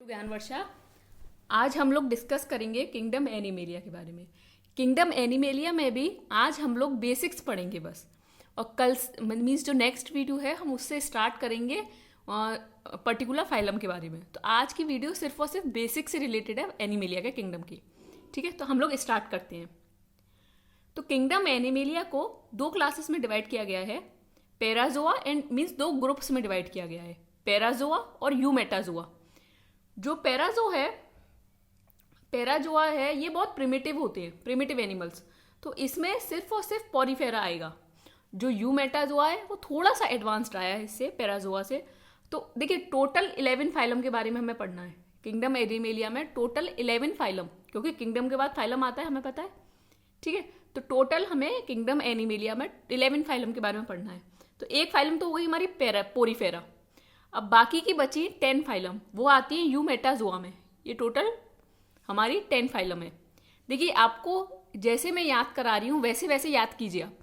ज्ञान वर्षा। आज हम लोग डिस्कस करेंगे किंगडम एनिमेलिया के बारे में। किंगडम एनिमेलिया में भी आज हम लोग बेसिक्स पढ़ेंगे बस, और कल मीन्स जो नेक्स्ट वीडियो है हम उससे स्टार्ट करेंगे पर्टिकुलर फाइलम के बारे में। तो आज की वीडियो सिर्फ और सिर्फ बेसिक से रिलेटेड है एनिमेलिया के किंगडम की। ठीक है, तो हम लोग स्टार्ट करते हैं। तो किंगडम एनिमेलिया को दो क्लासेस में डिवाइड किया गया है, पैराजोआ एंड मीन्स दो ग्रुप्स में डिवाइड किया गया है, पैराजोआ और यूमेटाजोआ। जो पैराजोआ है ये बहुत प्रिमिटिव होते हैं, प्रिमिटिव एनिमल्स। तो इसमें सिर्फ और सिर्फ पॉरीफेरा आएगा। जो यूमेटाजोआ है वो थोड़ा सा एडवांस्ड आया है इससे, पैराजोआ से। तो देखिए टोटल 11 फाइलम के बारे में हमें पढ़ना है किंगडम एनिमेलिया में। टोटल 11 फाइलम, क्योंकि किंगडम के बाद फाइलम आता है, हमें पता है। ठीक है, तो टोटल हमें किंगडम एनिमेलिया में 11 फाइलम के बारे में पढ़ना है। तो एक फाइलम तो हो गई हमारी पोरीफेरा। अब बाकी की बची 10 फाइलम, वो आती है यूमेटाजोआ में। ये टोटल हमारी 10 फाइलम है। देखिए आपको जैसे मैं याद करा रही हूँ वैसे वैसे याद कीजिए आप।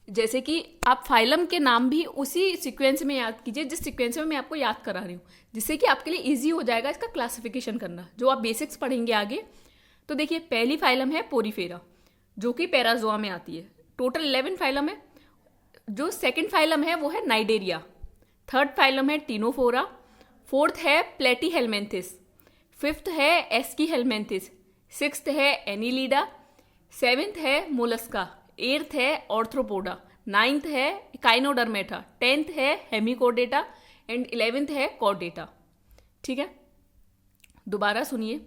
जैसे कि आप फाइलम के नाम भी उसी सीक्वेंस में याद कीजिए जिस सीक्वेंस में मैं आपको याद करा रही हूँ, जिससे कि आपके लिए इजी हो जाएगा इसका क्लासिफिकेशन करना, जो आप बेसिक्स पढ़ेंगे आगे। तो देखिए पहली फाइलम है पोरीफेरा, जो कि पैराजोआ में आती है। टोटल 11 फाइलम है। जो सेकेंड फाइलम है वो है नाइडेरिया, थर्ड फाइलम है टीनोफोरा, फोर्थ है प्लेटीहेलमिन्थिस, फिफ्थ है एस्कीहेलमिन्थिस, सिक्स्थ है एनीलिडा, सेवेंथ है मोलस्का, एट्थ है ऑर्थ्रोपोडा, नाइन्थ है काइनोडर्मेटा, 10th है हेमिकोडेटा एंड 11th है कॉर्डेटा। ठीक है, दोबारा सुनिए।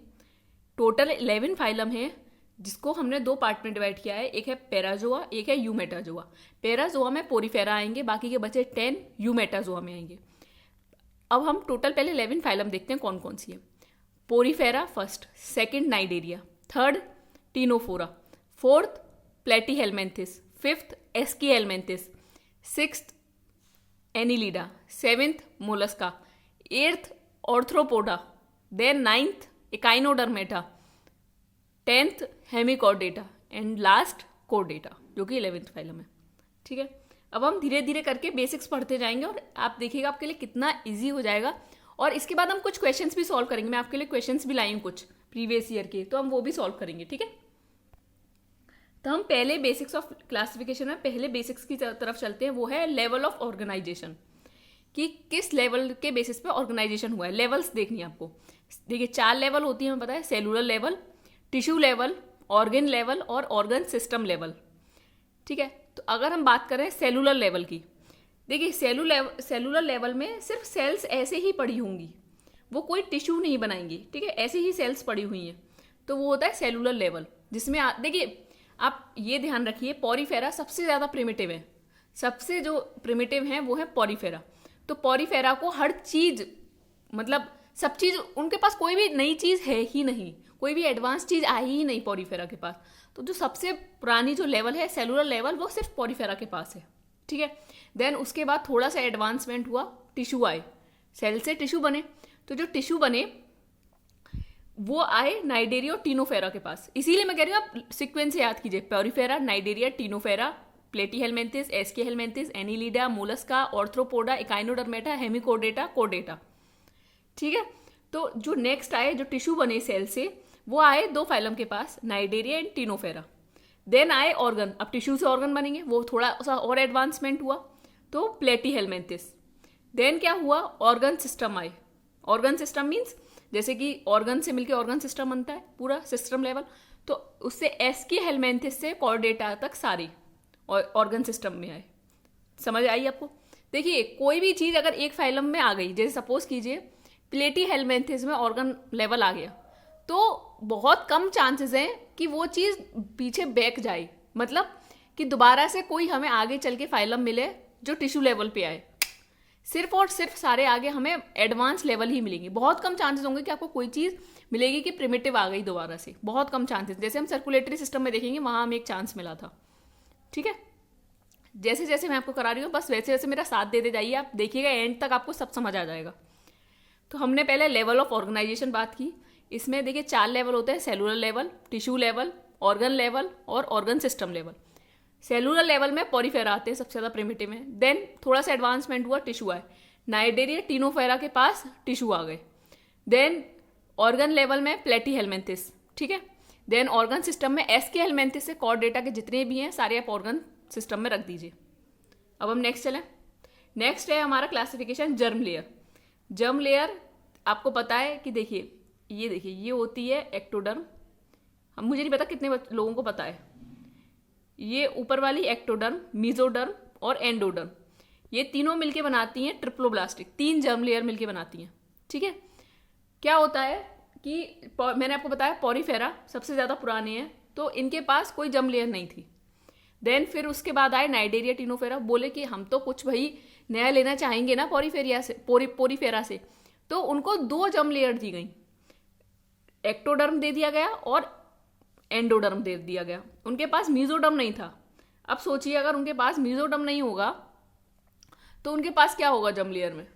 टोटल 11 फाइलम है जिसको हमने दो पार्ट में डिवाइड किया है, एक है पैराजोआ, एक है यूमेटाजोआ। पैराजोआ में पोरीफेरा आएंगे, बाकी के बचे 10 यूमेटाजोआ में आएंगे। अब हम टोटल पहले 11 फाइलम देखते हैं कौन कौन सी है। Porifera first, second cnidaria, third ctenophora, fourth platyhelminthes, fifth aschelminthes, sixth annelida, seventh mollusca, eighth arthropoda, then ninth echinodermata, 10th hemichordata and last chordata, जो कि 11th फाइलम है। ठीक है, अब हम धीरे धीरे करके बेसिक्स पढ़ते जाएंगे और आप देखिएगा आपके लिए कितना इजी हो जाएगा। और इसके बाद हम कुछ क्वेश्चंस भी सॉल्व करेंगे। मैं आपके लिए क्वेश्चंस भी लाई हूँ कुछ प्रीवियस ईयर के, तो हम वो भी सॉल्व करेंगे। ठीक है, तो हम पहले बेसिक्स ऑफ क्लासिफिकेशन में पहले बेसिक्स की तरफ चलते हैं। वो है लेवल ऑफ ऑर्गेनाइजेशन, कि किस लेवल के बेसिस पे ऑर्गेनाइजेशन हुआ है। लेवल्स देखनी है आपको। देखिए 4 लेवल होती है, हमें पता है, cellular level, tissue level, organ level और ऑर्गन सिस्टम लेवल। ठीक है, तो अगर हम बात करें सेलुलर लेवल की, देखिए सेलुलर लेवल में सिर्फ सेल्स ऐसे ही पड़ी होंगी, वो कोई टिश्यू नहीं बनाएंगी। ठीक है, ऐसे ही सेल्स पड़ी हुई हैं, तो वो होता है सेलुलर लेवल। जिसमें देखिए आप ये ध्यान रखिए, पोरीफेरा सबसे ज़्यादा प्रिमिटिव है। सबसे जो प्रिमिटिव है वो है पोरीफेरा। तो पोरीफेरा को हर चीज़, मतलब सब चीज़, उनके पास कोई भी नई चीज़ है ही नहीं, कोई भी एडवांस चीज़ आई ही नहीं पोरीफेरा के पास। तो जो सबसे पुरानी जो लेवल है सेलुलर लेवल, वो सिर्फ पोरीफेरा के पास है। ठीक है, देन उसके बाद थोड़ा सा एडवांसमेंट हुआ, टिश्यू आए, सेल से टिश्यू बने। तो जो टिश्यू बने वो आए नाइडेरिया और टीनोफेरा के पास। इसीलिए मैं कह रही हूँ आप सीक्वेंस से याद कीजिए, porifera, cnidaria, ctenophora, platyhelminthes, aschelminthes, annelida, mollusca, arthropoda, echinodermata, hemichordata, कोडेटा। ठीक है, तो जो नेक्स्ट आए, जो टिश्यू बने सेल से, वो आए दो फाइलम के पास, नाइडेरिया एंड टीनोफेरा। देन आए ऑर्गन, अब टिश्यू से ऑर्गन बनेंगे, वो थोड़ा सा और एडवांसमेंट हुआ, तो प्लेटीहेलमिन्थिस। देन क्या हुआ, ऑर्गन सिस्टम आए। ऑर्गन सिस्टम मीन्स जैसे कि ऑर्गन से मिलकर ऑर्गन सिस्टम बनता है, पूरा सिस्टम लेवल। तो उससे एस्कीहेलमिन्थिस से कॉर्डेटा तक सारी ऑर्गन सिस्टम में आए। समझ आई आपको? देखिए कोई भी चीज़ अगर एक फाइलम में आ गई, जैसे सपोज कीजिए प्लेटीहेलमिन्थिस में ऑर्गन लेवल आ गया, तो बहुत कम चांसेस हैं कि वो चीज़ पीछे बैक जाए, मतलब कि दोबारा से कोई हमें आगे चल के फाइलम मिले जो टिश्यू लेवल पे आए। सिर्फ और सिर्फ सारे आगे हमें एडवांस लेवल ही मिलेंगे। बहुत कम चांसेस होंगे कि आपको कोई चीज़ मिलेगी कि प्रिमिटिव आ गई दोबारा से, बहुत कम चांसेस। जैसे हम सर्कुलेटरी सिस्टम में देखेंगे, वहाँ हमें एक चांस मिला था। ठीक है, जैसे जैसे मैं आपको करा रही हूँ बस वैसे वैसे मेरा साथ देते जाइए, आप देखिएगा एंड तक आपको सब समझ आ जाएगा। तो हमने पहले लेवल ऑफ ऑर्गेनाइजेशन बात की। इसमें देखिए 4 लेवल होते हैं, cellular level, tissue level, organ level और organ system level. Cellular level में पोरीफेरा आते हैं, सबसे ज़्यादा प्रिमिटिव में। देन थोड़ा सा एडवांसमेंट हुआ, टिश्यू आए, नाइडेरिया टीनोफेरा के पास टिश्यू आ गए। देन ऑर्गन लेवल में प्लेटी हेलमेंथिस, ठीक है। देन ऑर्गन सिस्टम में एसके हेलमेंथिस से कॉर्डेटा के जितने भी हैं सारे आप ऑर्गन सिस्टम में रख दीजिए। अब हम नेक्स्ट चलें। नेक्स्ट है हमारा classification germ layer. Germ layer आपको पता है कि देखिए ये होती है एक्टोडर्म। हम मुझे नहीं पता कितने लोगों को पता है। ये ऊपर वाली एक्टोडर्म, मीजोडर्म और एंडोडर्म, ये तीनों मिलके बनाती हैं ट्रिप्लोब्लास्टिक। 3 जर्म लेयर मिलके बनाती हैं, ठीक है। क्या होता है कि मैंने आपको बताया पॉरीफेरा सबसे ज़्यादा पुराने हैं, तो इनके पास कोई जर्म लेयर नहीं थी। देन फिर उसके बाद आए नाइडेरिया टिनोफेरा। बोले कि हम तो कुछ भाई नया लेना चाहेंगे ना पोरीफेरा से, तो उनको 2 जर्म लेयर दी गई, एक्टोडर्म दे दिया गया और एंडोडर्म दे दिया गया। उनके पास मीजोडर्म नहीं था। अब सोचिए अगर उनके पास मीजोडर्म नहीं होगा तो उनके पास क्या होगा जर्म लेयर में?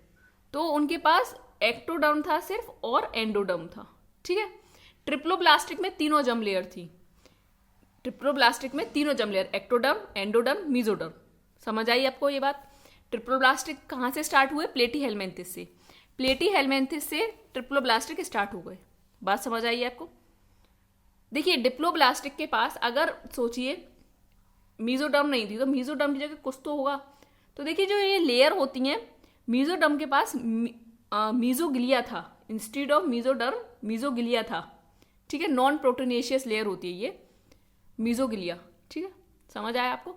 तो उनके पास एक्टोडर्म था सिर्फ और एंडोडर्म था, ठीक है। ट्रिप्लोब्लास्टिक में तीनों जर्म लेयर थी। ट्रिप्लोब्लास्टिक में तीनों germ layer, ectoderm, endoderm, mesoderm. समझ आई आपको ये बात? ट्रिप्लोब्लास्टिक कहाँ से स्टार्ट हुए? प्लेटी हेलमेंथिस से। प्लेटी हेलमेंथिस से ट्रिप्लोब्लास्टिक स्टार्ट हो गए। बात समझ आई आपको? देखिए डिप्लोब्लास्टिक के पास अगर सोचिए मीजोडर्म नहीं थी तो मीजोडर्म की जगह कुछ तो होगा। तो देखिए जो ये लेयर होती हैं, मीजोडर्म के पास मीजोगिलिया था इंस्टीड ऑफ मीजोडर्म, मीजोगिलिया था, ठीक है। नॉन प्रोटोनेशियस लेयर होती है ये मीजोगिलिया, ठीक है। समझ आया आपको?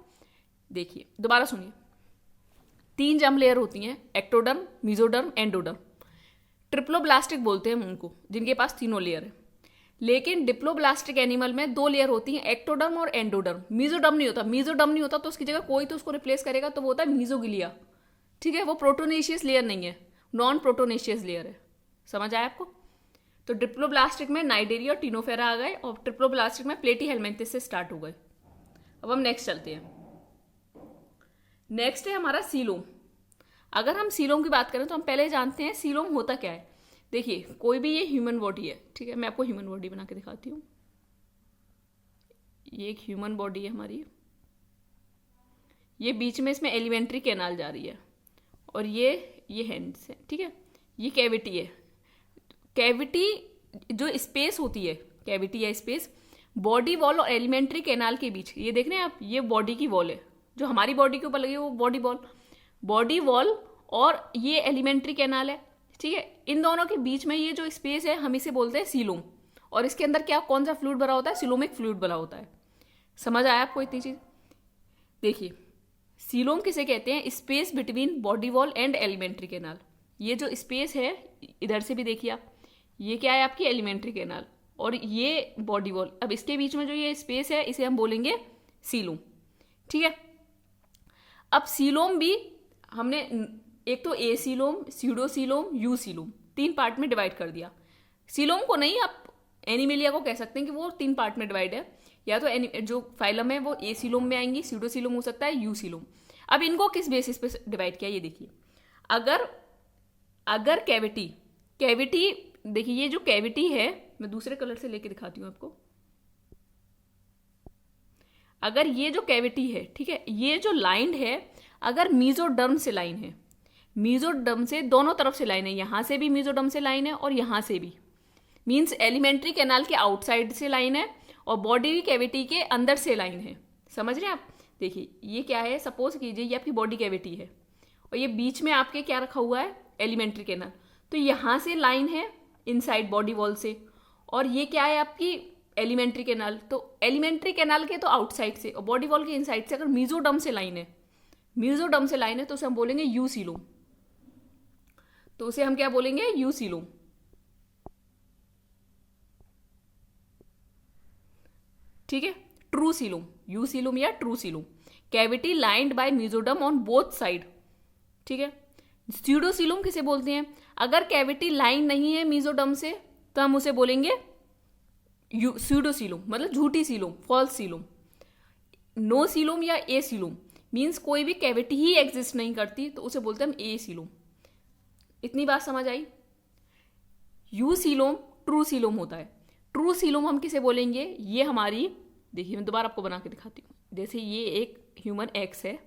देखिए दोबारा सुनिए, 3 जर्म लेयर होती हैं, एक्टोडर्म, मीजोडर्म, एंडोडर्म। ट्रिप्लोब्लास्टिक बोलते हैं उनको जिनके पास तीनों लेयर है। लेकिन डिप्लोब्लास्टिक एनिमल में 2 लेयर होती हैं, एक्टोडर्म और एंडोडर्म। मीजोडर्म नहीं होता। मीजोडर्म नहीं होता तो उसकी जगह कोई तो उसको रिप्लेस करेगा, तो वो होता है मीजोगिलिया, ठीक है। वो प्रोटोनेशियस लेयर नहीं है, नॉन प्रोटोनेशियस लेयर है। समझ आया आपको? तो डिप्लोब्लास्टिक में नाइडेरिया और टिनोफेरा आ गए और ट्रिप्लोब्लास्टिक में प्लेटी हेलमेंथिस से स्टार्ट हो गए। अब हम नेक्स्ट चलते हैं। नेक्स्ट है हमारा सीलोम। अगर हम सीलोम की बात करें तो हम पहले जानते हैं सीलोम होता क्या है। देखिए कोई भी ये ह्यूमन बॉडी है, ठीक है। मैं आपको ह्यूमन बॉडी बना के दिखाती हूँ। ये एक ह्यूमन बॉडी है हमारी। ये बीच में इसमें एलिमेंट्री कैनाल जा रही है और ये हैंड्स है, ठीक है। ये कैविटी है। कैविटी जो स्पेस होती है, कैविटी या स्पेस बॉडी वॉल और एलिमेंट्री कैनाल के बीच, ये देख रहे हैं आप, ये बॉडी की वॉल है जो हमारी बॉडी के ऊपर लगी है, वो बॉडी वॉल और ये एलिमेंट्री कैनाल है, ठीक है। इन दोनों के बीच में ये जो स्पेस है हम इसे बोलते हैं सीलोम। और इसके अंदर क्या कौन सा फ्लूइड भरा होता है? सीलोमिक फ्लूइड भरा होता है। समझ आया आपको इतनी चीज? देखिए सीलोम किसे कहते हैं? Space between body wall and alimentary canal. ये जो स्पेस है इधर से भी देखिए आप, ये क्या है आपकी एलिमेंट्री कैनाल और ये बॉडी वॉल। अब इसके बीच में जो ये स्पेस है इसे हम बोलेंगे सीलोम, ठीक है। अब सीलोम भी हमने एक तो ए सीलोम, स्यूडोसीलोम, यू सीलोम 3 पार्ट में डिवाइड कर दिया। सीलोम को नहीं, आप एनिमेलिया को कह सकते हैं कि वो 3 पार्ट में डिवाइड है। या तो जो फाइलम है वो ए सीलोम में आएंगी, स्यूडोसीलोम हो सकता है, यू सीलोम। अब इनको किस बेसिस पे डिवाइड किया ये देखिए। अगर कैविटी देखिए, ये जो कैविटी है मैं दूसरे कलर से लेके दिखाती हूँ आपको। अगर ये जो कैविटी है, ठीक है, ये जो लाइन है अगर मीजोडर्म से लाइन है, मीजोडर्म से दोनों तरफ से लाइन है, यहां से भी मीजोडर्म से लाइन है और यहां से भी, मीन्स एलिमेंट्री कैनाल के आउटसाइड से लाइन है और बॉडी कैविटी के अंदर से लाइन है। समझ रहे हैं आप? देखिए ये क्या है, सपोज कीजिए ये आपकी बॉडी कैविटी है और ये बीच में आपके क्या रखा हुआ है? Alimentary canal. तो यहां से लाइन है इनसाइड बॉडी वॉल से और ये क्या है आपकी एलिमेंट्री कैनाल। तो एलिमेंट्री कैनाल के तो आउटसाइड से और बॉडी वॉल के इनसाइड से अगर मीजोडर्म से लाइन है तो उसे हम बोलेंगे यू सीलोम। तो उसे हम क्या बोलेंगे? यू सीलोम, ठीक है। ट्रू सीलोम, यू सीलोम या true coelom, cavity lined by mesoderm on both side, ठीक है। स्यूडोसीलोम किसे बोलते हैं? अगर कैविटी लाइन नहीं है मीजोडर्म से तो हम उसे बोलेंगे स्यूडोसीलोम, मतलब झूठी coelom, false coelom. No coelom या ए सीलोम मीन्स कोई भी कैविटी ही एग्जिस्ट नहीं करती तो उसे बोलते हैं हम ए सीलोम। इतनी बात समझ आई? यू सीलोम ट्रू सीलोम होता है। ट्रू सीलोम हम किसे बोलेंगे? ये हमारी, देखिए मैं दोबारा आपको बना के दिखाती हूँ। जैसे ये एक ह्यूमन एक्स है,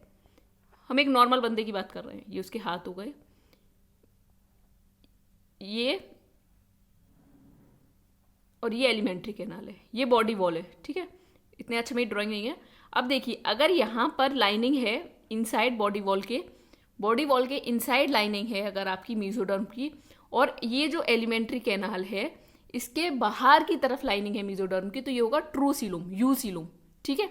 हम एक नॉर्मल बंदे की बात कर रहे हैं, ये उसके हाथ हो गए, ये और ये एलिमेंट्री कैनाल है, ये बॉडी वॉल है, ठीक है। इतने अच्छे मेरी ड्राइंग नहीं है। अब देखिए अगर यहाँ पर लाइनिंग है इनसाइड बॉडी वॉल के इनसाइड लाइनिंग है अगर आपकी मेसोडर्म की, और ये जो एलिमेंट्री कैनाल है इसके बाहर की तरफ लाइनिंग है मेसोडर्म की, तो ये होगा ट्रू सीलम, यू सीलम, ठीक है।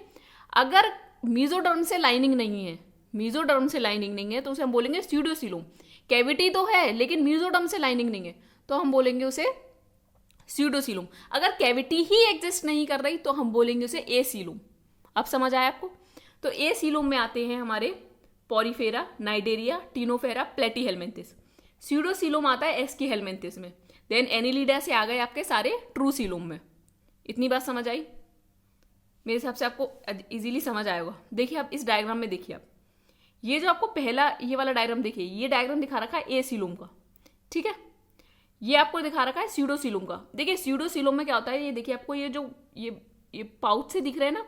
अगर मेसोडर्म से लाइनिंग नहीं है तो उसे हम बोलेंगे स्यूडोसीलम। कैविटी तो है लेकिन मेसोडर्म से लाइनिंग नहीं है तो हम बोलेंगे उसे स्यूडोसीलम। अगर कैविटी ही एग्जिस्ट नहीं कर रही तो हम बोलेंगे उसे ए सीलम। अब समझ आया आपको? तो ए सीलम में आते हैं हमारे पॉरीफेरा, नाइडेरिया, टीनोफेरा, प्लेटीहेलमिन्थिस। स्यूडोसीलम आता है एस्कीहेलमिन्थिस में। देन एनिलिडा से आ गए आपके सारे ट्रू सीलम में। इतनी बात समझ आई? मेरे हिसाब से आपको इजीली समझ आएगा। देखिए आप इस डायग्राम में देखिए, आप ये जो आपको पहला ये वाला डायग्राम देखिए, ये डायग्राम दिखा रखा है ए सीलम का, ठीक है। ये आपको दिखा रखा है स्यूडोसीलम का। देखिए स्यूडोसीलम में क्या होता है, ये देखिए आपको ये जो ये पाउच से दिख रहे हैं ना,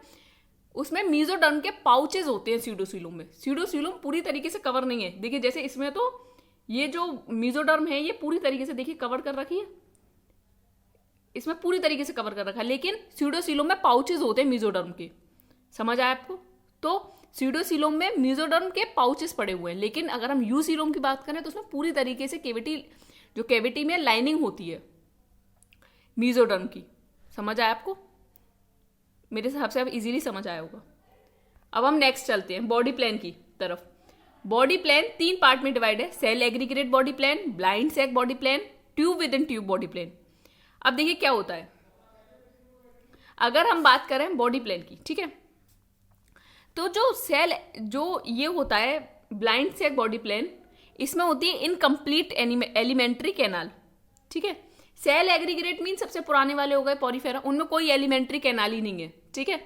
उसमें मेसोडर्म के पाउचेज होते हैं स्यूडोसीलम में। स्यूडोसीलम पूरी तरीके से कवर नहीं है। देखिए जैसे इसमें तो ये जो मेसोडर्म है ये पूरी तरीके से देखिए कवर कर रखी है, इसमें पूरी तरीके से कवर कर रखा है, लेकिन स्यूडोसीलम में पाउचेज होते हैं मेसोडर्म के। समझ आया आपको? तो स्यूडोसीलम में मेसोडर्म के पाउचेस पड़े हुए हैं, लेकिन अगर हम यू सीलम की बात करें तो उसमें पूरी तरीके से कैविटी में लाइनिंग होती है मेसोडर्म की। समझ आया आपको? मेरे हिसाब से आप इजीली समझ आया होगा। अब हम नेक्स्ट चलते हैं बॉडी प्लान की तरफ। बॉडी प्लान 3 पार्ट में डिवाइड है, cell aggregate body plan, blind sac body plan, tube with in tube body plan. अब देखिए क्या होता है, अगर हम बात करें बॉडी प्लान की, ठीक है, तो जो ये होता है ब्लाइंड सैक बॉडी प्लान, इसमें होती है इनकम्प्लीट एलिमेंट्री कैनाल, ठीक है। सेल एग्रीगेट मीन सबसे पुराने वाले हो गए पॉरीफेरा, उनमें कोई एलिमेंट्री कैनाल ही नहीं है, ठीक है।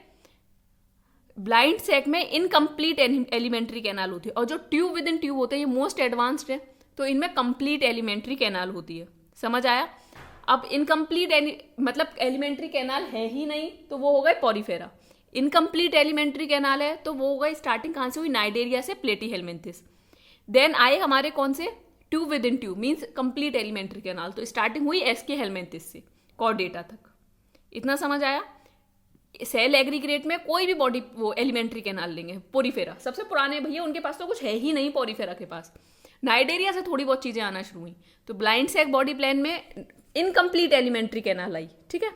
ब्लाइंड सैक में इनकम्प्लीट एलिमेंट्री कैनाल होती है, और जो ट्यूब विद इन ट्यूब होते हैं ये मोस्ट एडवांस्ड है, तो इनमें कंप्लीट एलिमेंट्री कैनाल होती है। समझ आया? अब इनकम्प्लीट मतलब एलिमेंट्री कैनाल है ही नहीं तो वो हो गए पॉरीफेरा। इनकम्प्लीट एलिमेंट्री कैनाल है तो वो हो गए, स्टार्टिंग कहां से हुई, नाइडेरिया से प्लेटीहेलमिन्थिस। देन आए हमारे कौन से, tube with in tube means complete alimentary canal, तो स्टार्टिंग हुई एस्कीहेलमिन्थिस से कॉर्डेटा तक। इतना समझ आया? सेल एग्रीगेट में कोई भी बॉडी वो एलिमेंट्री कैनाल लेंगे, पोरीफेरा सबसे पुराने भैया, उनके पास तो कुछ है ही नहीं पॉरीफेरा के पास। नाइडेरिया से थोड़ी बहुत चीजें आना शुरू हुई, तो ब्लाइंड सैक बॉडी प्लान में इनकम्प्लीट एलिमेंट्री कैनाल आई, ठीक है,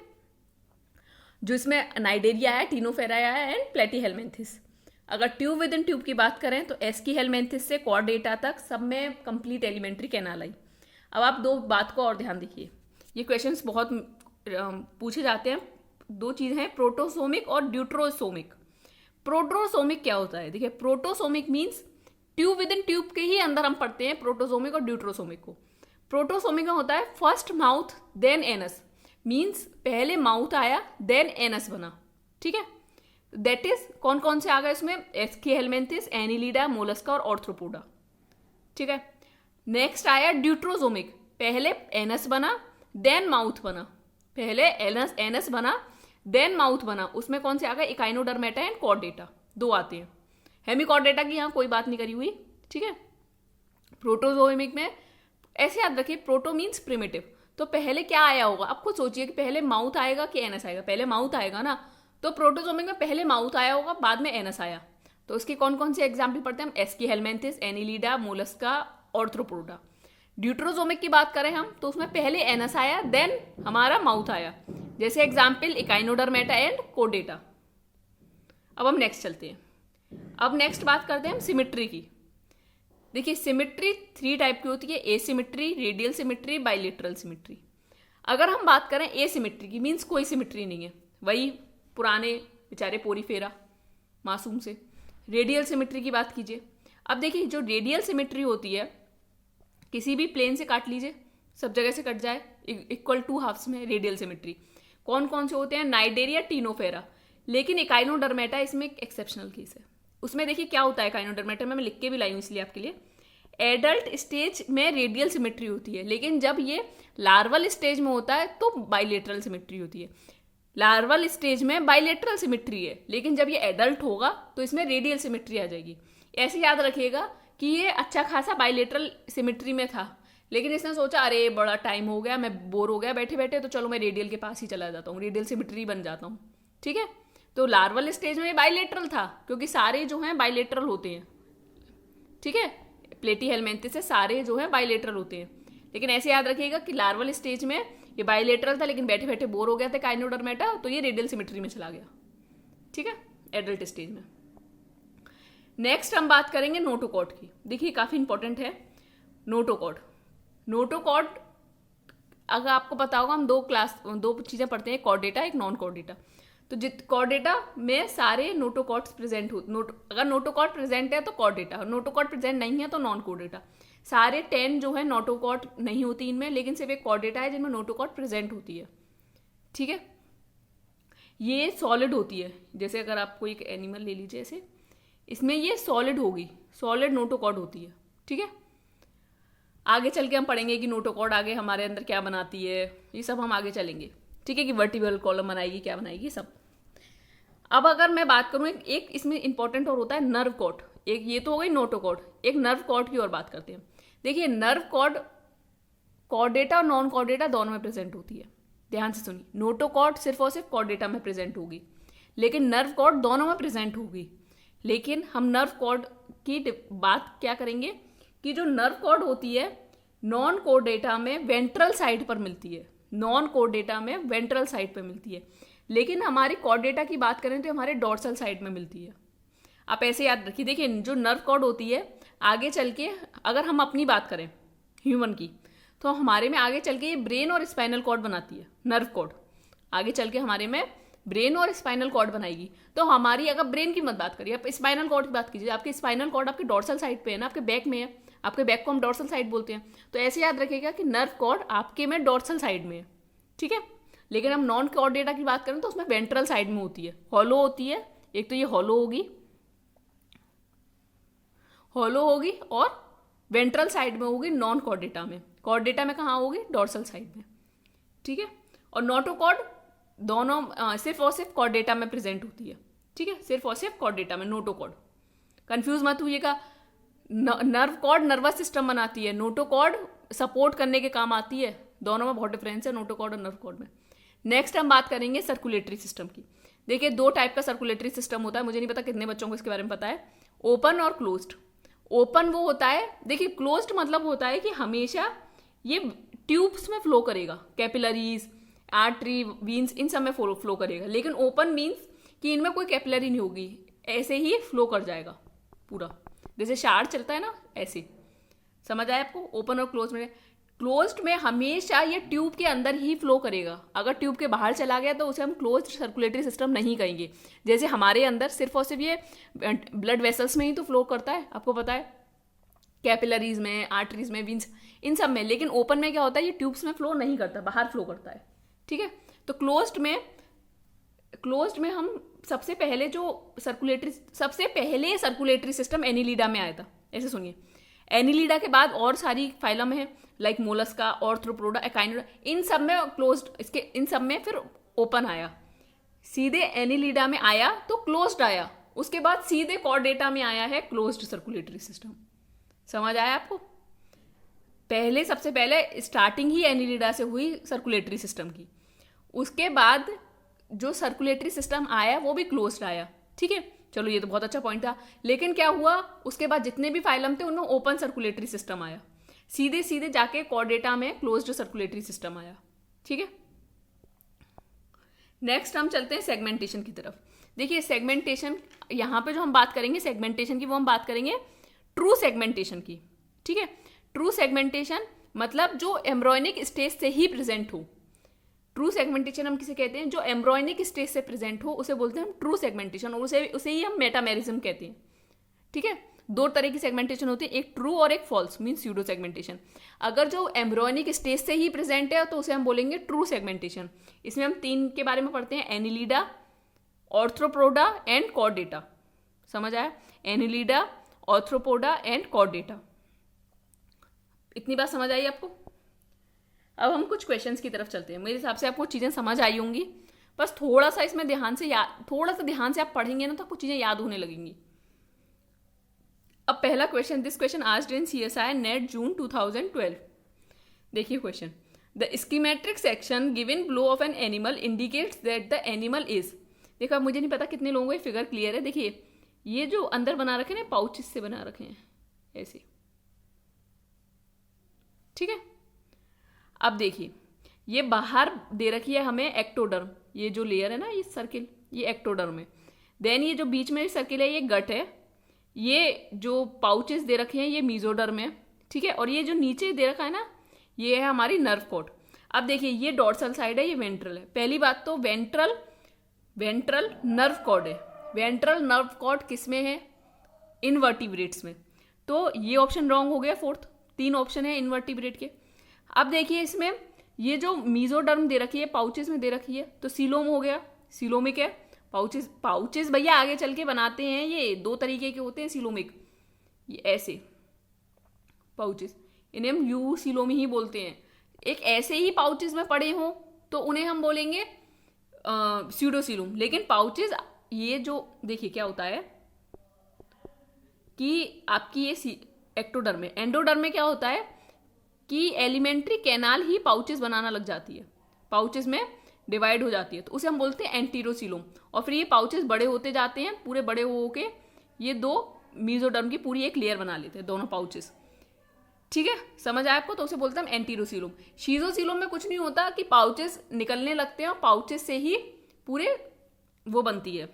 जो इसमें नाइडेरिया आया, टीनोफेरा आया एंड प्लेटीहेलमिन्थिस। अगर ट्यूब विद इन ट्यूब की बात करें तो एस्कीहेलमिन्थिस से कॉर्डेटा तक सब में कंप्लीट एलिमेंट्री कैनाल आई। अब आप दो बात को और ध्यान देखिए, ये क्वेश्चंस बहुत पूछे जाते हैं। 2 चीज़ हैं, प्रोटोसोमिक और ड्यूट्रोसोमिक। प्रोटोसोमिक क्या होता है? देखिए protostomic means tube with in ट्यूब के ही अंदर हम पढ़ते हैं प्रोटोसोमिक और ड्यूट्रोसोमिक को। प्रोटोसोमिक में होता है first mouth then anus, means पहले माउथ आया देन एनस बना, ठीक है। दैट इज कौन कौन से आ गए इसमें, एस्कीहेलमिन्थिस, एनिलिडा, मोलस्का और ऑर्थ्रोपोडा, ठीक है। नेक्स्ट आया ड्यूट्रोसोमिक, पहले एनस बना देन माउथ बना, पहले एनस बना देन माउथ बना। उसमें कौन से आ गए, इकाइनोडर्मेटा एंड कॉर्डेटा, 2 आते हैं। हेमिकॉर्डेटा की यहाँ कोई बात नहीं करी हुई, ठीक है। प्रोटोजोमिक में ऐसे याद रखिए, प्रोटो मीन्स प्रिमिटिव, तो पहले क्या आया होगा, आप खुद सोचिए कि पहले माउथ आएगा कि एनस आएगा। पहले माउथ आएगा ना, तो प्रोटोजोमिक में पहले माउथ आया होगा बाद में एनस आया। तो उसके कौन कौन से एग्जाम्पल पढ़ते हैं हम, एस्कीहेलमिन्थिस, एनिलिडा, मोलस्का, ऑर्थ्रोपोडा। ड्यूट्रोजोमिक की बात करें हम तो उसमें पहले एनस आया देन हमारा माउथ आया, जैसे एग्जाम्पल इकाइनोडर्मेटा एंड कोर्डेटा। अब हम नेक्स्ट चलते हैं। अब नेक्स्ट बात करते हैं हम सिमिट्री की। देखिए सिमिट्री 3 टाइप की होती है, एसिमिट्री, रेडियल सिमिट्री, बाइलेटरल सिमिट्री। अगर हम बात करें एसिमिट्री की, मीन्स कोई सिमिट्री नहीं है, वही पुराने बेचारे पोरीफेरा मासूम से। रेडियल सिमिट्री की बात कीजिए। अब देखिए जो रेडियल सिमिट्री होती है, किसी भी प्लेन से काट लीजिए, सब जगह से कट जाए, इक्वल टू हाफ्स में रेडियल सिमिट्री। कौन कौन से होते हैं, नाइडेरिया, टीनोफेरा, लेकिन इकाइनोडर्मेटा इसमें एक एक्सेप्शनल केस है। उसमें देखिए क्या होता है इकाइनोडर्मेटा में, मैं लिख के भी लाई हूँ इसलिए आपके लिए। एडल्ट स्टेज में रेडियल सिमिट्री होती है, लेकिन जब ये लार्वल स्टेज में होता है तो बाइलेटरल सिमिट्री होती है। लार्वल स्टेज में बाइलेटरल सिमिट्री है, लेकिन जब ये एडल्ट होगा तो इसमें रेडियल सिमिट्री आ जाएगी। ऐसे याद रखिएगा कि ये अच्छा खासा बाइलेटरल सिमिट्री में था, लेकिन इसने सोचा अरे बड़ा टाइम हो गया, मैं बोर हो गया बैठे बैठे, तो चलो मैं रेडियल के पास ही चला जाता हूँ, रेडियल सिमेट्री बन जाता हूँ। ठीक है, तो लार्वल स्टेज में बाइलेटरल था, क्योंकि सारे जो हैं बाइलेटरल होते हैं। ठीक है, प्लेटीहेलमिन्थेस से सारे जो हैं बाइलेटरल होते हैं। लेकिन ऐसे याद रखिएगा कि लार्वल स्टेज में ये बाइलेटरल था, लेकिन बैठे बैठे बोर हो गया था काइनोडर्मेटा, तो ये रेडियल सिमेट्री में चला गया। ठीक है, एडल्ट स्टेज में। नेक्स्ट हम बात करेंगे नोटोकॉट की। देखिए काफी इंपॉर्टेंट है नोटोकॉट। नोटोकॉट अगर आपको पता होगा, हम दो चीजें पढ़ते हैं, कॉर्डेटा एक नॉन कॉर्डेटा। तो कॉर्डेटा में सारे नोटोकॉट्स प्रेजेंट हो, अगर नोटोकॉट प्रेजेंट है तो कॉर्डेटा, नोटोकॉट प्रेजेंट नहीं है तो नॉन कॉर्डेटा। सारे 10 जो है नोटोकॉट नहीं होती इनमें, लेकिन सिर्फ एक कॉर्डेटा है जिनमें नोटोकॉट प्रेजेंट होती है। ठीक है, ये सॉलिड होती है। जैसे अगर आप कोई एक एनिमल ले लीजिए ऐसे, इसमें ये सॉलिड होगी, सॉलिड नोटोकॉट होती है। ठीक है, आगे चल के हम पढ़ेंगे कि नोटोकॉट आगे हमारे अंदर क्या बनाती है, ये सब हम आगे चलेंगे। ठीक है, कि वर्टिब्रल कॉलम बनाएगी, क्या बनाएगी, सब। अब अगर मैं बात करूं, एक इसमें इंपॉर्टेंट और होता है नर्व कॉर्ड। एक ये तो हो गई नोटोकॉट, एक नर्व कॉर्ड की ओर बात करते हैं। देखिए नर्व कॉर्ड कॉर्डेटा और नॉन कॉर्डेटा दोनों में प्रेजेंट होती है। ध्यान से सुनिए, नोटोकॉर्ड सिर्फ और सिर्फ कॉर्डेटा में प्रेजेंट होगी, लेकिन नर्व कॉर्ड दोनों में प्रेजेंट होगी। लेकिन हम नर्व कॉर्ड की बात क्या करेंगे कि जो नर्व कॉर्ड होती है नॉन कॉर्डेटा में वेंट्रल साइड पर मिलती है, नॉन कॉर्डेटा में वेंट्रल साइड पर मिलती है। लेकिन हमारी कॉर्डेटा की बात करें तो हमारे डॉर्सल साइड में मिलती है। आप ऐसे याद रखिए। देखिए जो नर्व कॉर्ड होती है आगे चल के, अगर हम अपनी बात करें ह्यूमन की, तो हमारे में आगे चल के ये ब्रेन और स्पाइनल कॉर्ड बनाती है। नर्व कॉर्ड आगे चल के हमारे में ब्रेन और स्पाइनल कॉर्ड बनाएगी। तो हमारी अगर ब्रेन की मत बात करिए, आप स्पाइनल कॉर्ड की बात कीजिए, आपकी स्पाइनल कॉर्ड आपके डॉर्सल साइड पे है ना, आपके बैक में है, आपके बैक को हम डॉर्सल साइड बोलते हैं। तो ऐसे याद रखिएगा कि नर्व कॉर्ड आपके में डॉर्सल साइड में है। ठीक है, लेकिन हम नॉन कॉर्डेटा की बात करें तो उसमें वेंट्रल साइड में होती है, हॉलो होती है। एक तो ये हॉलो होगी और वेंट्रल साइड में होगी नॉन कॉर्डेटा में। कॉर्डेटा में कहाँ होगी, डॉर्सल साइड में। ठीक है, और नोटोकॉर्ड दोनों सिर्फ और सिर्फ कॉर्डेटा में प्रेजेंट होती है। ठीक है, सिर्फ और सिर्फ कॉर्डेटा में। नोटोकॉर्ड कंफ्यूज मत होइएगा, नर्व कॉर्ड नर्वस सिस्टम बनाती है, नोटोकॉर्ड सपोर्ट करने के काम आती है। दोनों में बहुत डिफरेंस है नोटोकॉर्ड और नर्व कॉर्ड में। नेक्स्ट हम बात करेंगे सर्कुलेटरी सिस्टम की। देखिए 2 टाइप का सर्कुलेटरी सिस्टम होता है, मुझे नहीं पता कितने बच्चों को इसके बारे में पता है, ओपन और क्लोज्ड। ओपन वो होता है, देखिए क्लोज्ड मतलब होता है कि हमेशा ये ट्यूब्स में फ्लो करेगा, कैपिलरीज, आर्टरी, वीन्स, इन सब में फ्लो करेगा। लेकिन ओपन मीन्स कि इनमें कोई कैपिलरी नहीं होगी, ऐसे ही फ्लो कर जाएगा पूरा, जैसे शार चलता है ना, ऐसे। समझ आया आपको? ओपन और क्लोज में, क्लोज्ड में हमेशा ये ट्यूब के अंदर ही फ्लो करेगा। अगर ट्यूब के बाहर चला गया तो उसे हम क्लोज्ड सर्कुलेटरी सिस्टम नहीं कहेंगे। जैसे हमारे अंदर सिर्फ और सिर्फ ये ब्लड वेसल्स में ही तो फ्लो करता है, आपको पता है, कैपिलरीज में, आर्टरीज में, विंस, इन सब में। लेकिन ओपन में क्या होता है, ये ट्यूब्स में फ्लो नहीं करता, बाहर फ्लो करता है। ठीक है, तो क्लोज्ड में हम सबसे पहले सर्कुलेटरी सिस्टम एनिलिडा में आया था। ऐसे सुनिए, एनिलिडा के बाद और सारी फाइलम है, लाइक मोलस्का, ऑर्थ्रोपोडा, एकाइनोडा, इन सब में क्लोज्ड, इन सब में फिर ओपन आया। सीधे एनिलिडा में आया तो क्लोज्ड आया, उसके बाद सीधे कॉर्डेटा में आया है क्लोज्ड सर्कुलेटरी सिस्टम। समझ आया आपको? सबसे पहले स्टार्टिंग ही एनिलिडा से हुई सर्कुलेटरी सिस्टम की, उसके बाद जो सर्कुलेटरी सिस्टम आया वो भी क्लोज्ड आया। ठीक है, चलो ये तो बहुत अच्छा पॉइंट था। लेकिन क्या हुआ, उसके बाद जितने भी फाइलम थे उनमें ओपन सर्कुलेटरी सिस्टम आया, सीधे जाके कॉर्डेटा में क्लोज्ड सर्कुलेटरी सिस्टम आया। ठीक है, नेक्स्ट हम चलते हैं सेगमेंटेशन की तरफ। देखिए सेगमेंटेशन, यहां पे जो हम बात करेंगे सेगमेंटेशन की, वो हम बात करेंगे ट्रू सेगमेंटेशन की। ठीक है, ट्रू सेगमेंटेशन मतलब जो एम्ब्रॉयनिक स्टेज से ही प्रेजेंट हो। ट्रू सेगमेंटेशन हम किसे कहते हैं, जो एम्ब्रॉयनिक स्टेज से प्रेजेंट हो उसे बोलते हैं हम ट्रू सेगमेंटेशन, और उसे ही हम मेटामेरिज्म कहते हैं। ठीक है, 2 तरह की सेगमेंटेशन होती है, एक ट्रू और एक फॉल्स, मीन स्यूडो सेगमेंटेशन। अगर जो एम्ब्रॉयनिक स्टेज से ही प्रेजेंट है तो उसे हम बोलेंगे ट्रू सेगमेंटेशन। इसमें हम 3 के बारे में पढ़ते हैं, एनिलिडा, ऑर्थ्रोपोडा एंड कॉर्डेटा। समझ आया? Annelida, Arthropoda and Chordata. इतनी बात समझ आई आपको? अब हम कुछ क्वेश्चंस की तरफ चलते हैं। मेरे हिसाब से आपको चीजें समझ आई होंगी, बस थोड़ा सा इसमें ध्यान से आप पढ़ेंगे ना तो आपको चीजें याद होने लगेंगी। अब पहला question, this question asked in CSI NET June 2012। देखिए question, the schematic section given below of an animal indicates that the animal is. देखो अब मुझे नहीं पता कितने लोगों को ये फिगर क्लियर है। देखिए ये जो अंदर बना रखे हैं पाउचेस से बना रखे हैं ऐसे, ठीक है। अब देखिए ये बाहर दे रखी है हमें एक्टोडर्म, ये जो लेयर है ना ये सर्किल, ये एक्टोडर्म है। देन ये जो बीच में सर्किल है ये गट है, ये जो पाउचेस दे रखे हैं ये मीजोडर्म है, ठीक है। और ये जो नीचे दे रखा है ना ये है हमारी नर्व कॉर्ड। अब देखिए ये डॉर्सल साइड है, ये वेंट्रल है। पहली बात तो वेंट्रल नर्व कॉर्ड है। वेंट्रल नर्व कॉर्ड किस में है? इनवर्टिब्रेट्स में। तो ये ऑप्शन रॉन्ग हो गया फोर्थ। 3 ऑप्शन है इनवर्टिब्रेट के। अब देखिए इसमें ये जो मीजोडर्म दे रखी है पाउचेस में दे रखी है, तो सीलोम हो गया। सीलोमिक है। पाउचेस भैया आगे चल के बनाते हैं, ये 2 तरीके के होते हैं सीलोमिक, ये ऐसे पाउचेस, इन्हें हम यू सीलोमी ही बोलते हैं। एक ऐसे ही पाउचेस में पड़े हों तो उन्हें हम बोलेंगे स्यूडोसीलोम। लेकिन पाउचेस ये जो देखिए क्या होता है कि आपकी ये एक्टोडर्म में, एंडोडर्म में क्या होता है कि एलिमेंट्री कैनाल ही पाउचेस बनाना लग जाती है, पाउचेस में डिवाइड हो जाती है, तो उसे हम बोलते हैं एंटीरोसीलोम। और फिर ये पाउचेस बड़े होते जाते हैं, पूरे बड़े हो के ये 2 मीजोडर्म की पूरी एक लेयर बना लेते हैं दोनों पाउचेस, ठीक है। समझ आया आपको? तो उसे बोलते हैं हम एंटीरोसीलोम। शीजोसीलोम में कुछ नहीं होता कि पाउचेस निकलने लगते हैं और पाउचेस से ही पूरे वो बनती है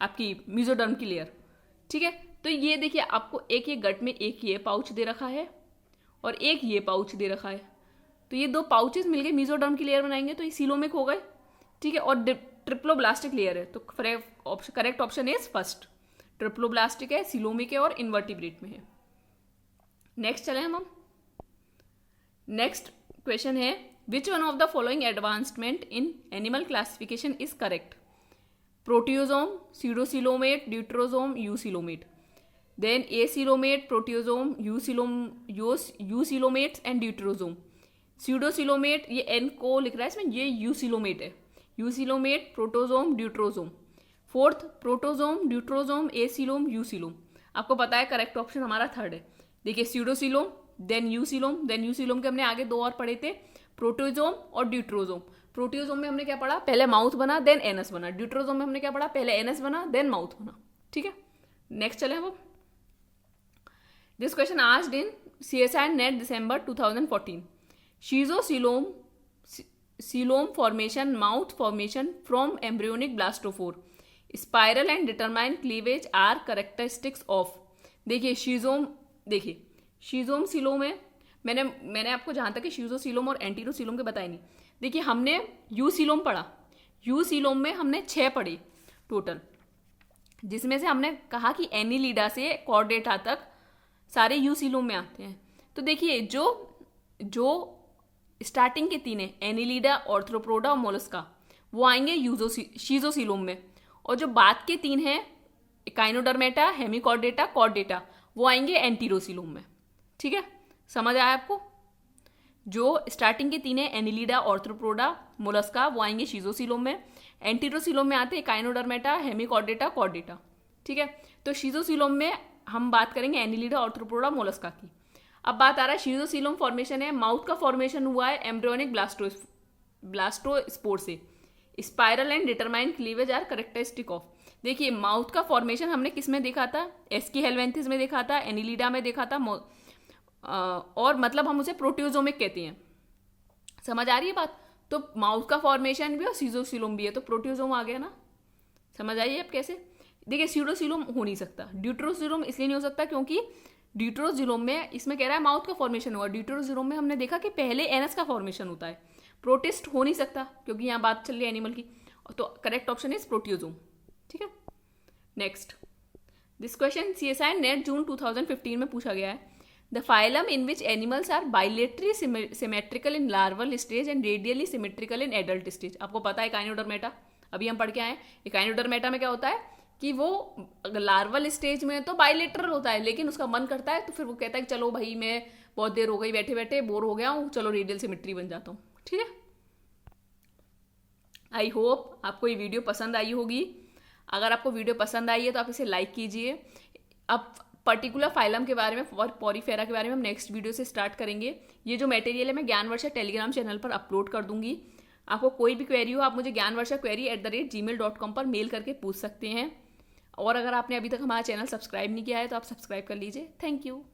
आपकी मीजोडर्म की लेयर, ठीक है। तो ये देखिए आपको एक ये गट में एक ये पाउच दे रखा है और एक ये पाउच दे रखा है, तो ये 2 पाउचेस मिलके मीजोडर्म की लेयर बनाएंगे, तो ये सीलोमिक हो गए, ठीक है। और ट्रिप्लोब्लास्टिक लेयर है, तो correct option is first. Triploblastic है, सीलोमिक है और इन्वर्टिब्रेट में है। नेक्स्ट चले हम नेक्स्ट क्वेश्चन है, which one of the following advancement in animal classification is correct? Protostome, pseudocoelomate, deuterostome, eucoelomate. Then acoelomate, protostome, eucoelomates and deuterostome. Pseudocoelomate, ये एन को लिख रहा है इसमें, ये यूसिलोमेट है। यूसिलोमेट, प्रोटोजोम, ड्यूट्रोजोम। फोर्थ प्रोटोजोम, ड्यूट्रोजोम, एसिलोम, यूसिलोम। आपको पता है करेक्ट ऑप्शन हमारा थर्ड है। देखिए सीडोसिलोम, देन यूसिलोम के हमने आगे 2 और पढ़े थे, प्रोटोजोम और ड्यूट्रोजोम। प्रोटियोजोम में हमने क्या पढ़ा? पहले माउथ बना देन एनस बना। ड्यूट्रोजोम में हमने क्या पढ़ा? पहले एनस बना देन माउथ बना, ठीक है। नेक्स्ट चले हम। This question asked in CSI NET December 2014. Schizocoelom formation, mouth formation from embryonic blastophore, spiral and determined cleavage are characteristics of। देखिए शीजोम सीलोम है। मैंने आपको जहां तक शीजोसीलोम और एंटीरोसीलोम के बताए नहीं। देखिए हमने यूसीलोम पढ़ा, यूसीलोम में हमने 6 पढ़े टोटल, जिसमें से हमने कहा कि एनिलीडा से कॉर्डेटा तक सारे यूसीलोम में आते हैं। तो देखिए जो स्टार्टिंग के 3 है, एनिलीडा, ऑर्थ्रोपोडा और मोलस्का, वो आएंगे शीजोसीलोम में। और जो बाद के 3 हैं, एकाइनोडर्मेटा, हेमिकॉर्डेटा, कॉर्डेटा, वो आएंगे एंटीरोसीलोम में, ठीक है। समझ आया आपको? जो स्टार्टिंग के 3 है, एनिलीडा, ऑर्थ्रोपोडा, मोलस्का, वो आएंगे शीजोसीलोम में। एंटीरोसीलोम में आते हैं एकाइनोडर्मेटा, हेमिकॉर्डेटा, कॉर्डेटा, ठीक है। तो शीजोसीलोम में हम बात करेंगे एनिलीडा, ऑर्थ्रोपोडा, मोलस्का की। अब बात आ रहा है शीजोसीलोम फॉर्मेशन है, माउथ का फॉर्मेशन हुआ है एम्ब्रियोनिक ब्लास्टोस्पोर से। Spiral and determined cleavage are characteristic of. देखिए माउथ का फॉर्मेशन हमने किस में देखा था? एस्की हेलवेंथिस में देखा था, एनिलीडा में देखा था, और मतलब हम उसे प्रोटियोजोमिक कहते हैं। समझ आ रही है बात? तो माउथ का फॉर्मेशन भी और सीजोसीलोम भी है, तो प्रोटियोजोम आ गया ना। समझ आइए अब कैसे? देखिए सीडोसीलोम हो नहीं सकता, ड्यूट्रोसीलोम इसलिए नहीं हो सकता क्योंकि ड्यूट्रोजीलोम में इसमें कह रहा है माउथ का फॉर्मेशन हुआ, ड्यूट्रोजीलोम में हमने देखा कि पहले एनस का फॉर्मेशन होता है। प्रोटिस्ट हो नहीं सकता क्योंकि यहाँ बात चल रही है एनिमल की, तो करेक्ट ऑप्शन इज प्रोटियोजोम, ठीक है। Next, this question CSI NET June 2015 में पूछा गया है। The phylum in which animals are bilaterally symmetrical in larval stage and radially symmetrical in adult stage. आपको पता है एकाइनोडर्मेटा, अभी हम पढ़ के आए। एकाइनोडर्मेटा में क्या होता है कि वो लार्वल स्टेज में तो बाइलेटरल होता है, लेकिन उसका मन करता है तो फिर वो कहता है कि चलो भाई मैं बहुत देर हो गई बैठे बैठे बोर हो गया हूँ, चलो रेडियल सिमेट्री बन जाता हूँ, ठीक है। आई होप आपको ये वीडियो पसंद आई होगी। अगर आपको वीडियो पसंद आई है तो आप इसे लाइक कीजिए। अब पर्टिकुलर फाइलम के बारे में और पॉरीफेरा के बारे में हम नेक्स्ट वीडियो से स्टार्ट करेंगे। ये जो मटेरियल है मैं ज्ञानवर्षा टेलीग्राम चैनल पर अपलोड कर दूंगी। आपको कोई भी क्वेरी हो आप मुझे ज्ञानवर्षा@gmail.com पर मेल करके पूछ सकते हैं। और अगर आपने अभी तक हमारा चैनल सब्सक्राइब नहीं किया है तो आप सब्सक्राइब कर लीजिए। Thank you.